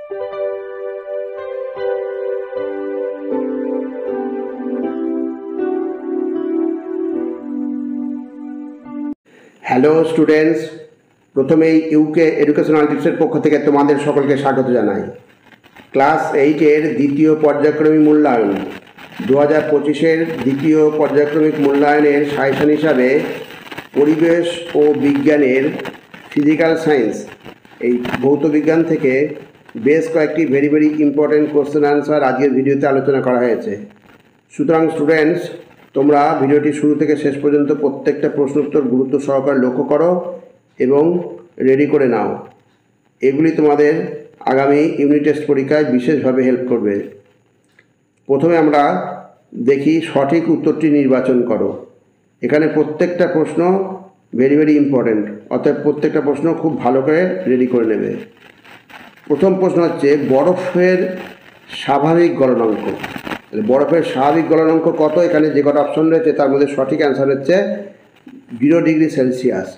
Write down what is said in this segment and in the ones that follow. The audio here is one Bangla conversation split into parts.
হ্যালো স্টুডেন্টস, প্রথমেই ইউকে এডুকেশনাল টিপসের পক্ষ থেকে তোমাদের সকলকে স্বাগত জানাই। ক্লাস 8-এর দ্বিতীয় পর্যায়ক্রমিক মূল্যায়ন 2025-এর দ্বিতীয় পর্যায়ক্রমিক মূল্যায়নের সাজেশন হিসাবে পরিবেশ ও বিজ্ঞানের ফিজিক্যাল সায়েন্স, এই ভৌত বিজ্ঞান থেকে বেশ কয়েকটি ভেরি ইম্পর্টেন্ট কোশ্চেন আনসার আজকের ভিডিওতে আলোচনা করা হয়েছে। সুতরাং স্টুডেন্টস, তোমরা ভিডিওটি শুরু থেকে শেষ পর্যন্ত প্রত্যেকটা প্রশ্ন উত্তর গুরুত্ব সহকারে লক্ষ্য করো এবং রেডি করে নাও। এগুলি তোমাদের আগামী ইউনিট টেস্ট পরীক্ষায় বিশেষভাবে হেল্প করবে। প্রথমে আমরা দেখি সঠিক উত্তরটি নির্বাচন করো। এখানে প্রত্যেকটা প্রশ্ন ভেরি ইম্পর্টেন্ট, অর্থাৎ প্রত্যেকটা প্রশ্ন খুব ভালো করে রেডি করে নেবে। প্রথম প্রশ্ন হচ্ছে বরফের স্বাভাবিক গলনাঙ্ক। বরফের স্বাভাবিক গলনাঙ্ক কত? এখানে যে কটা অপশন রয়েছে তার মধ্যে সঠিক অ্যান্সার হচ্ছে 0 ডিগ্রি সেলসিয়াস।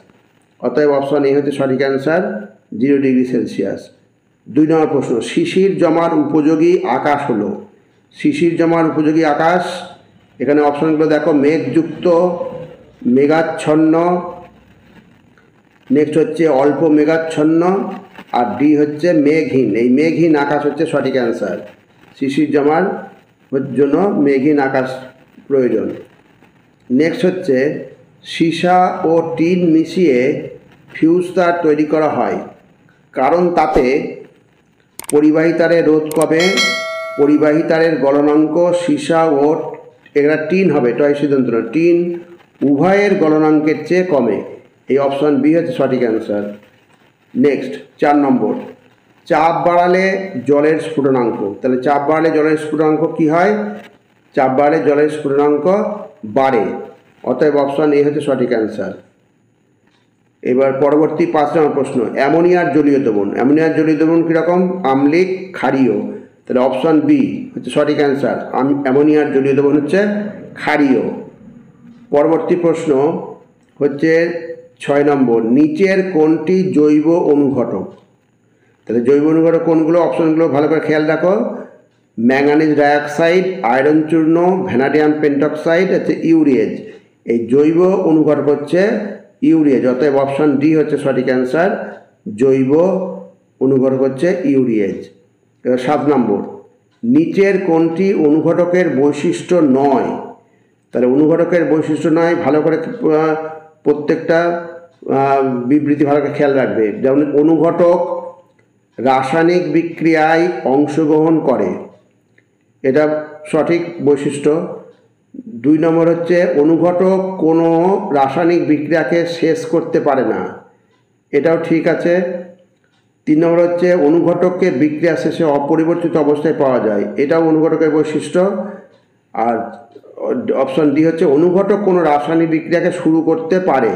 অতএব অপশন এ হচ্ছে সঠিক অ্যান্সার, 0 ডিগ্রি সেলসিয়াস। 2 নম্বর প্রশ্ন, শিশির জমার উপযোগী আকাশ হলো। শিশির জমার উপযোগী আকাশ, এখানে অপশনগুলো দেখো, মেঘযুক্ত, মেঘাচ্ছন্ন, নেক্সট হচ্ছে অল্প মেঘাচ্ছন্ন, আর ডি হচ্ছে মেঘহীন। এই মেঘহীন আকাশ হচ্ছে সঠিক অ্যান্সার। শিশির জমার জন্য মেঘহীন আকাশ প্রয়োজন। নেক্সট হচ্ছে সীসা ও টিন মিশিয়ে ফিউজ তার তৈরি করা হয়, কারণ তাতে পরিবাহী তারের রোধ কমে। পরিবাহী তারের গলনাঙ্ক সীসা ও এরা টিন হবে, টয় সিদ্ধান্ত না, টিন উভয়ের গলনাঙ্কের চেয়ে কমে। এই অপশন বি হচ্ছে সঠিক অ্যান্সার। নেক্সট 4 নম্বর, চাপ বাড়ালে জলের স্ফুটনাঙ্ক। তাহলে চাপ বাড়ালে জলের স্ফুটনাঙ্ক কী হয়? চাপ বাড়ালে জলের স্ফুটনাঙ্ক বাড়ে। অতএব অপশন এ হচ্ছে সঠিক অ্যান্সার। এবার পরবর্তী 5 নম্বর প্রশ্ন, অ্যামোনিয়ার জলীয় দ্রবণ। অ্যামোনিয়ার জলীয় দ্রবণ কীরকম? আম্লিক, ক্ষারীয়। তাহলে অপশন বি হচ্ছে সঠিক অ্যান্সার, অ্যামোনিয়ার জলীয় দ্রবণ হচ্ছে ক্ষারীয়। পরবর্তী প্রশ্ন হচ্ছে 6 নম্বর, নিচের কোনটি জৈব অনুঘটক? তাহলে জৈব অনুঘটক কোনগুলো? অপশনগুলো ভালো করে খেয়াল রাখো। ম্যাঙ্গানিজ ডাইঅক্সাইড, আয়রন চূর্ণ, ভ্যানাডিয়াম পেন্টক্সাইড, হচ্ছে ইউরিয়েজ। এই জৈব অনুঘটক হচ্ছে ইউরিয়েজ। অতএব অপশন ডি হচ্ছে সঠিক অ্যান্সার, জৈব অনুঘটক হচ্ছে ইউরিয়েজ। এবার 7 নম্বর, নিচের কোনটি অনুঘটকের বৈশিষ্ট্য নয়? তাহলে অনুঘটকের বৈশিষ্ট্য নয়, ভালো করে প্রত্যেকটা বিবৃতি ভালো করে খেয়াল রাখবে। যেমন অনুঘটক রাসায়নিক বিক্রিয়ায় অংশগ্রহণ করে, এটা সঠিক বৈশিষ্ট্য। 2 নম্বর হচ্ছে অনুঘটক কোনো রাসায়নিক বিক্রিয়াকে শেষ করতে পারে না, এটাও ঠিক আছে। 3 নম্বর হচ্ছে অনুঘটককে বিক্রিয়া শেষে অপরিবর্তিত অবস্থায় পাওয়া যায়, এটাও অনুঘটকের বৈশিষ্ট্য। আর অপশন ডি হচ্ছে অনুঘটক কোনো রাসায়নিক বিক্রিয়াকে শুরু করতে পারে,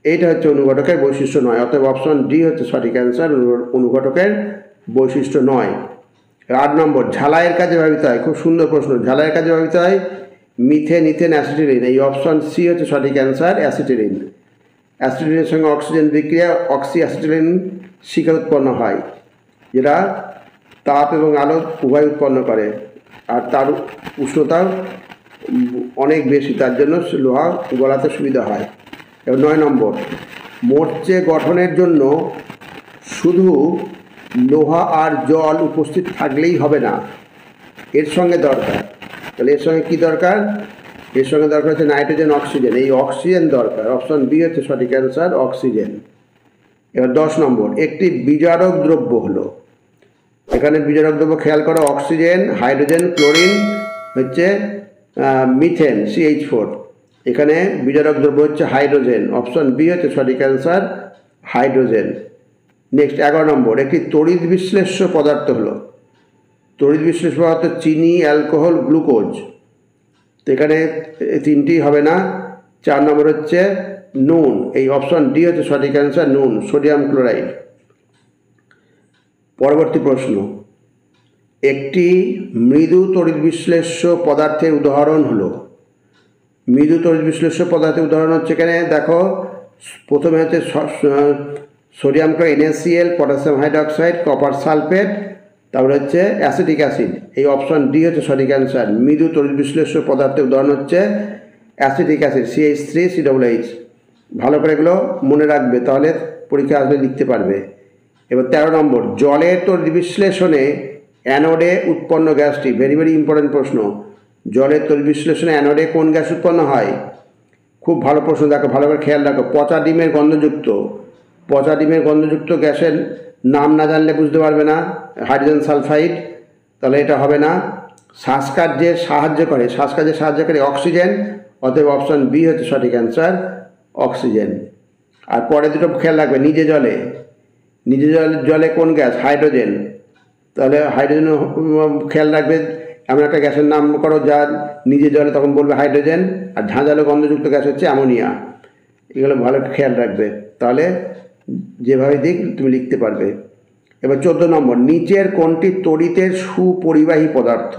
এইটা হচ্ছে অনুঘটকের বৈশিষ্ট্য নয়। অতএব অপশন ডি হচ্ছে সঠিক অ্যান্সার, অনুঘটকের বৈশিষ্ট্য নয়। 8 নম্বর, ঝালাইয়ের কাজে ব্যবহৃত হয়। খুব সুন্দর প্রশ্ন, ঝালাইয়ের কাজে ব্যবহৃত হয় মিথেন, ইথেন, অ্যাসিটিলিন। এই অপশন সি হচ্ছে সঠিক অ্যান্সার, অ্যাসিটিলিন। অ্যাসিটিলিনের সঙ্গে অক্সিজেন বিক্রিয়া অক্সি অ্যাসিটিলিন শিখা উৎপন্ন হয়, যেটা তাপ এবং আলো উভয় উৎপন্ন করে, আর তার উষ্ণতা অনেক বেশি, তার জন্য লোহা গলাতে সুবিধা হয়। এবং 9 নম্বর, মোর্চে গঠনের জন্য শুধু লোহা আর জল উপস্থিত থাকলেই হবে না, এর সঙ্গে দরকার। তাহলে এর সঙ্গে কী দরকার? এর সঙ্গে দরকার হচ্ছে নাইট্রোজেন, অক্সিজেন। এই অক্সিজেন দরকার, অপশন বি হচ্ছে সঠিক অ্যান্সার, অক্সিজেন। এবার 10 নম্বর, একটি বিজারক দ্রব্য হলো। এখানে বিজারক দ্রব্য খেয়াল করো, অক্সিজেন, হাইড্রোজেন, ক্লোরিন, হচ্ছে মিথেন, CH4। এখানে বিজারক দ্রব্য হচ্ছে হাইড্রোজেন, অপশন বি হচ্ছে সঠিক অ্যান্সার, হাইড্রোজেন। নেক্সট 11 নম্বর, একটি তড়িৎ বিশ্লেষ্য পদার্থ হলো। তড়িৎ বিশ্লেষ্য পদার্থ চিনি, অ্যালকোহল, গ্লুকোজ। তো এখানে 3টি হবে না। 4 নম্বর হচ্ছে নুন, এই অপশন ডি হচ্ছে সঠিক অ্যান্সার, নুন, সোডিয়াম ক্লোরাইড। পরবর্তী প্রশ্ন, একটি মৃদু তড়িৎ বিশ্লেষ্য পদার্থের উদাহরণ হলো। মৃদু তড়িৎ বিশ্লেষ্য পদার্থের উদাহরণ হচ্ছে, এখানে দেখো, প্রথমে হচ্ছে sodium chloride NaCl, potassium hydroxide, copper sulphate, তারপরে হচ্ছে অ্যাসিটিক অ্যাসিড, এই অপশন ডি হচ্ছে সঠিক অ্যান্সার। মৃদু তড়িৎ বিশ্লেষ্য পদার্থের উদাহরণ হচ্ছে অ্যাসিটিক অ্যাসিড CH3COOH। ভালো করে এগুলো মনে রাখবে, তাহলে পরীক্ষা আসলে লিখতে পারবে। এবার 13 নম্বর, জলের তড়িৎ বিশ্লেষণে অ্যানোডে উৎপন্ন গ্যাসটি, ভেরি ভেরি ইম্পর্টেন্ট প্রশ্ন। জলের তড়িৎ বিশ্লেষণে অ্যানোডে কোন গ্যাস উৎপন্ন হয়? খুব ভালো প্রশ্ন, দেখো ভালো করে খেয়াল রাখো। পচা ডিমের গন্ধযুক্ত গ্যাসের নাম না জানলে বুঝতে পারবে না। হাইড্রোজেন সালফাইড, তাহলে এটা হবে না। শ্বাসকার্যে সাহায্যকারী অক্সিজেন, অতএব অপশন বি হচ্ছে সঠিক অ্যান্সার, অক্সিজেন। আর পরে দুটো খেয়াল রাখবে, নিজে জলে কোন গ্যাস? হাইড্রোজেন। তাহলে হাইড্রোজেন খেয়াল রাখবে, এমন একটা গ্যাসের নাম করো যার নিজে জলে, তখন বলবে হাইড্রোজেন। আর ঝাঁঝালো গন্ধযুক্ত গ্যাস হচ্ছে অ্যামোনিয়া। এগুলো ভালো খেয়াল রাখবে, তাহলে যেভাবে দিক তুমি লিখতে পারবে। এবার 14 নম্বর, নিচের কোনটি তড়িতের সুপরিবাহী পদার্থ?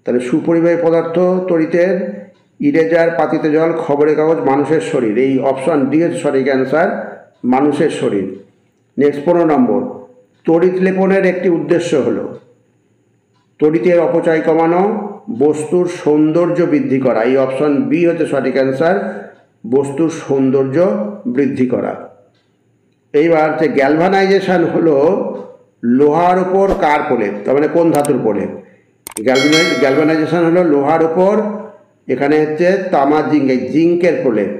তাহলে সুপরিবাহী পদার্থ তড়িতের ইরেজার, পাতিত জল, খবরের কাগজ, মানুষের শরীর। এই অপশন ডি হচ্ছে সঠিক অ্যান্সার, মানুষের শরীর। নেক্সট 15 নম্বর, তড়িৎ লেপনের একটি উদ্দেশ্য হলো তড়িতের অপচয় কমানো, বস্তুর সৌন্দর্য বৃদ্ধি করা। এই অপশন বি হচ্ছে সঠিক অ্যান্সার, বস্তুর সৌন্দর্য বৃদ্ধি করা। এইবার যে গ্যালভানাইজেশন হলো লোহার উপর কার প্রলেপ, তার মানে কোন ধাতুর প্রলেপ? গ্যালভানাইজেশন হলো লোহার উপর, এখানে হচ্ছে তামা জিঙ্কের প্রলেপ।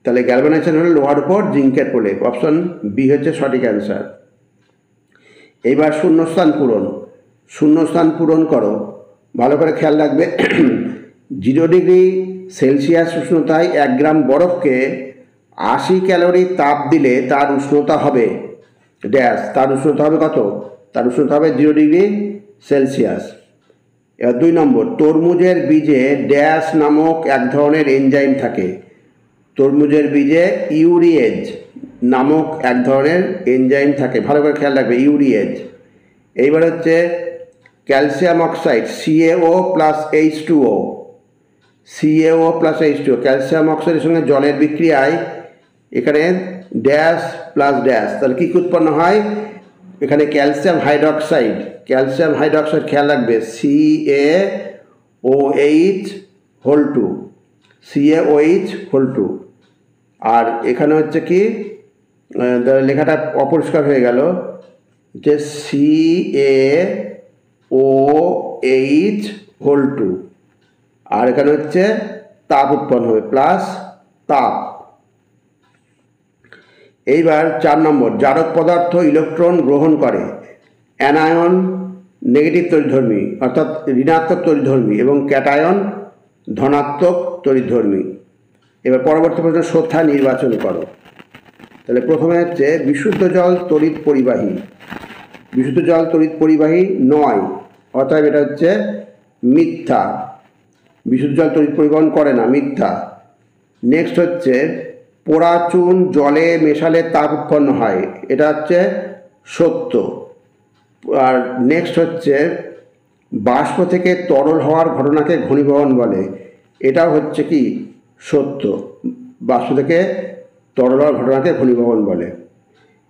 তাহলে গ্যালভানাইজেশন হলো লোহার উপর জিঙ্কের প্রলেপ, অপশন বি হচ্ছে সঠিক অ্যান্সার। এইবার শূন্যস্থান পূরণ করো, ভালো করে খেয়াল রাখবে। 0 ডিগ্রি সেলসিয়াস উষ্ণতায় 1 গ্রাম বরফকে 80 ক্যালোরি তাপ দিলে তার উষ্ণতা হবে ড্যাশ। তার উষ্ণতা হবে কত? তার উষ্ণতা হবে 0 ডিগ্রি সেলসিয়াস। এবার 2 নম্বর, তরমুজের বীজে ড্যাশ নামক এক ধরনের এনজাইম থাকে। তরমুজের বীজে ইউরিয়েজ নামক এক ধরনের এনজাইম থাকে, ভালো করে খেয়াল রাখবে, ইউরিয়েজ। এইবার হচ্ছে ক্যালসিয়াম অক্সাইড CaO+H2O, ক্যালসিয়াম অক্সাইডের সঙ্গে জলের বিক্রিয়ায় এখানে ড্যাশ প্লাস ড্যাশ, তাহলে কী উৎপন্ন হয়? এখানে ক্যালসিয়াম হাইড্রক্সাইড খেয়াল রাখবে, CaOH2। আর এখানে হচ্ছে কি, লেখাটা অপরিষ্কার হয়ে গেল, যে CaOH2, আর এখানে হচ্ছে তাপ উৎপন্ন হবে, প্লাস তাপ। এইবার 4 নম্বর, জারক পদার্থ ইলেকট্রন গ্রহণ করে। অ্যানায়ন নেগেটিভ তড়িৎধর্মী অর্থাৎ ঋণাত্মক তড়িৎধর্মী, এবং ক্যাটায়ন ধনাত্মক তড়িৎধর্মী। এবার পরবর্তী প্রশ্ন, সত্যা নির্বাচন করো। তাহলে প্রথমে হচ্ছে বিশুদ্ধ জল তড়িৎ পরিবাহী নয়, অতএব এটা হচ্ছে মিথ্যা। বিশুদ্ধ জল তড়িৎ পরিবহন করে না, মিথ্যা। নেক্সট হচ্ছে পোড়া চুন জলে মেশালে তাপ উৎপন্ন হয়, এটা হচ্ছে সত্য। আর নেক্সট হচ্ছে বাষ্প থেকে তরল হওয়ার ঘটনাকে ঘনীভবন বলে, এটাও হচ্ছে কি সত্য, বাষ্প থেকে তরল হওয়ার ঘটনাকে ঘনীভবন বলে।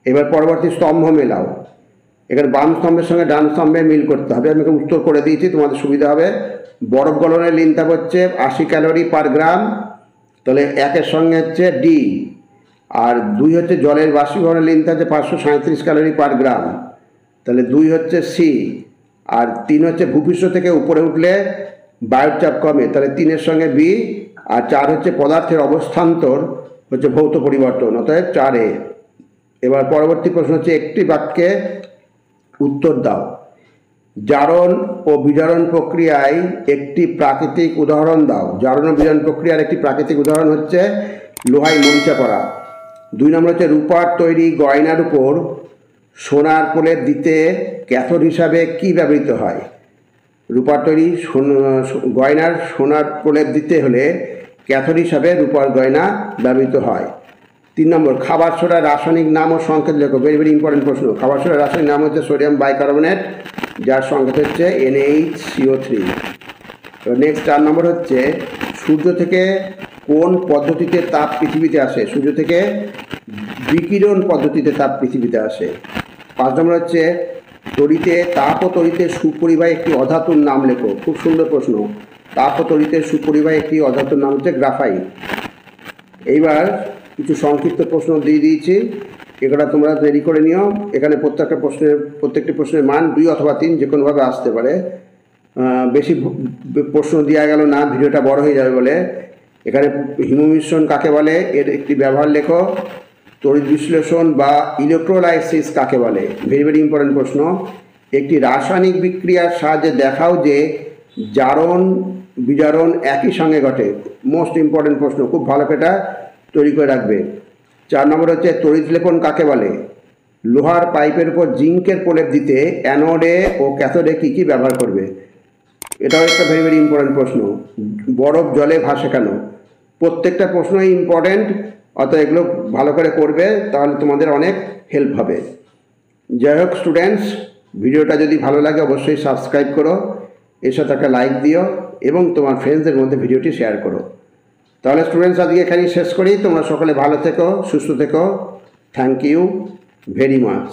এবার পরবর্তী স্তম্ভ মেলাও, এখানে বাম স্তম্ভের সঙ্গে ডান স্তম্ভে মিল করতে হবে। আমি উত্তর করে দিয়েছি, তোমাদের সুবিধা হবে। বরফ গলনের লিনতাপ হচ্ছে 80 ক্যালোরি পার গ্রাম, তাহলে 1-এর সঙ্গে হচ্ছে ডি। আর 2 হচ্ছে জলের বাষ্পীভবনের লিনতাপ হচ্ছে 537 ক্যালোরি পার গ্রাম, তাহলে 2 হচ্ছে সি। আর 3 হচ্ছে ভূপৃষ্ঠ থেকে উপরে উঠলে বায়ুর চাপ কমে, তাহলে 3-এর সঙ্গে বি। আর 4 হচ্ছে পদার্থের অবস্থান্তর হচ্ছে ভৌত পরিবর্তন, অতএব 4A। এবার পরবর্তী প্রশ্ন হচ্ছে একটি বাক্যে উত্তর দাও। জারণ ও বিজারণ প্রক্রিয়ায় একটি প্রাকৃতিক উদাহরণ দাও। জারণ ও বিজারণ প্রক্রিয়ার একটি প্রাকৃতিক উদাহরণ হচ্ছে লোহায় মরিচা করা। 2 নম্বর হচ্ছে রূপার তৈরি গয়নার উপর সোনার প্রলেপ দিতে ক্যাথোড হিসাবে কি ব্যবহৃত হয়? রূপার তৈরি গয়নার সোনার প্রলেপ দিতে হলে ক্যাথোড হিসাবে রূপার গয়না ব্যবহৃত হয়। 3 নম্বর, খাবার সোডার রাসায়নিক নাম ও সংকেত লেখো। ভেরি ভেরি ইম্পর্টেন্ট প্রশ্ন। খাবার সোডার রাসায়নিক নাম হচ্ছে সোডিয়াম বাইকার্বনেট, যার সংকেত হচ্ছে NaHCO3। নেক্সট 4 নম্বর হচ্ছে সূর্য থেকে কোন পদ্ধতিতে তাপ পৃথিবীতে আসে? সূর্য থেকে বিকিরণ পদ্ধতিতে তাপ পৃথিবীতে আসে। 5 নম্বর হচ্ছে তড়িতে তাপ ও তড়িতের সুপরিবাহী একটি অধাতুর নাম লেখো। খুব সুন্দর প্রশ্ন। তাপ ও তড়িতের সুপরিবাহী একটি অধাতুর নাম হচ্ছে গ্রাফাইট। এইবার কিছু সংক্ষিপ্ত প্রশ্ন দিয়ে দিয়েছি, এগুলো তোমরা রেডি করে নিও। এখানে প্রত্যেকটি প্রশ্নের মান 2 অথবা 3 যে কোনোভাবে আসতে পারে। বেশি প্রশ্ন দেওয়া গেল না, ভিডিওটা বড় হয়ে যাবে বলে। এখানে হিমমিশ্রণ কাকে বলে, এর একটি ব্যবহার লেখো। তড়িৎ বিশ্লেষণ বা ইলেকট্রোলাইসিস কাকে বলে, ভেরি ভেরি ইম্পর্টেন্ট প্রশ্ন। একটি রাসায়নিক বিক্রিয়ার সাহায্যে দেখাও যে জারণ বিজারণ একই সঙ্গে ঘটে। মোস্ট ইম্পর্টেন্ট প্রশ্ন, খুব ভালো এটা তৈরি করে রাখবে। 4 নম্বর হচ্ছে তড়িৎ লেপন কাকে বলে। লোহার পাইপের উপর জিঙ্কের প্রলেপ দিতে অ্যানোডে ও ক্যাথোডে কী কী ব্যবহার করবে, এটাও একটা ভেরি ভেরি ইম্পর্টেন্ট প্রশ্ন। বরফ জলে ভাসে কেন। প্রত্যেকটা প্রশ্নই ইম্পর্টেন্ট, অর্থাৎ এগুলো ভালো করে করবে, তাহলে তোমাদের অনেক হেল্প হবে। যাই হোক স্টুডেন্টস, ভিডিওটা যদি ভালো লাগে অবশ্যই সাবস্ক্রাইব করো, এর সাথে একটা লাইক দিও এবং তোমার ফ্রেন্ডসদের মধ্যে ভিডিওটি শেয়ার করো। তাহলে স্টুডেন্টস আজকে এখানেই শেষ করি। তোমরা সকলে ভালো থেকো, সুস্থ থেকো। Thank you very much.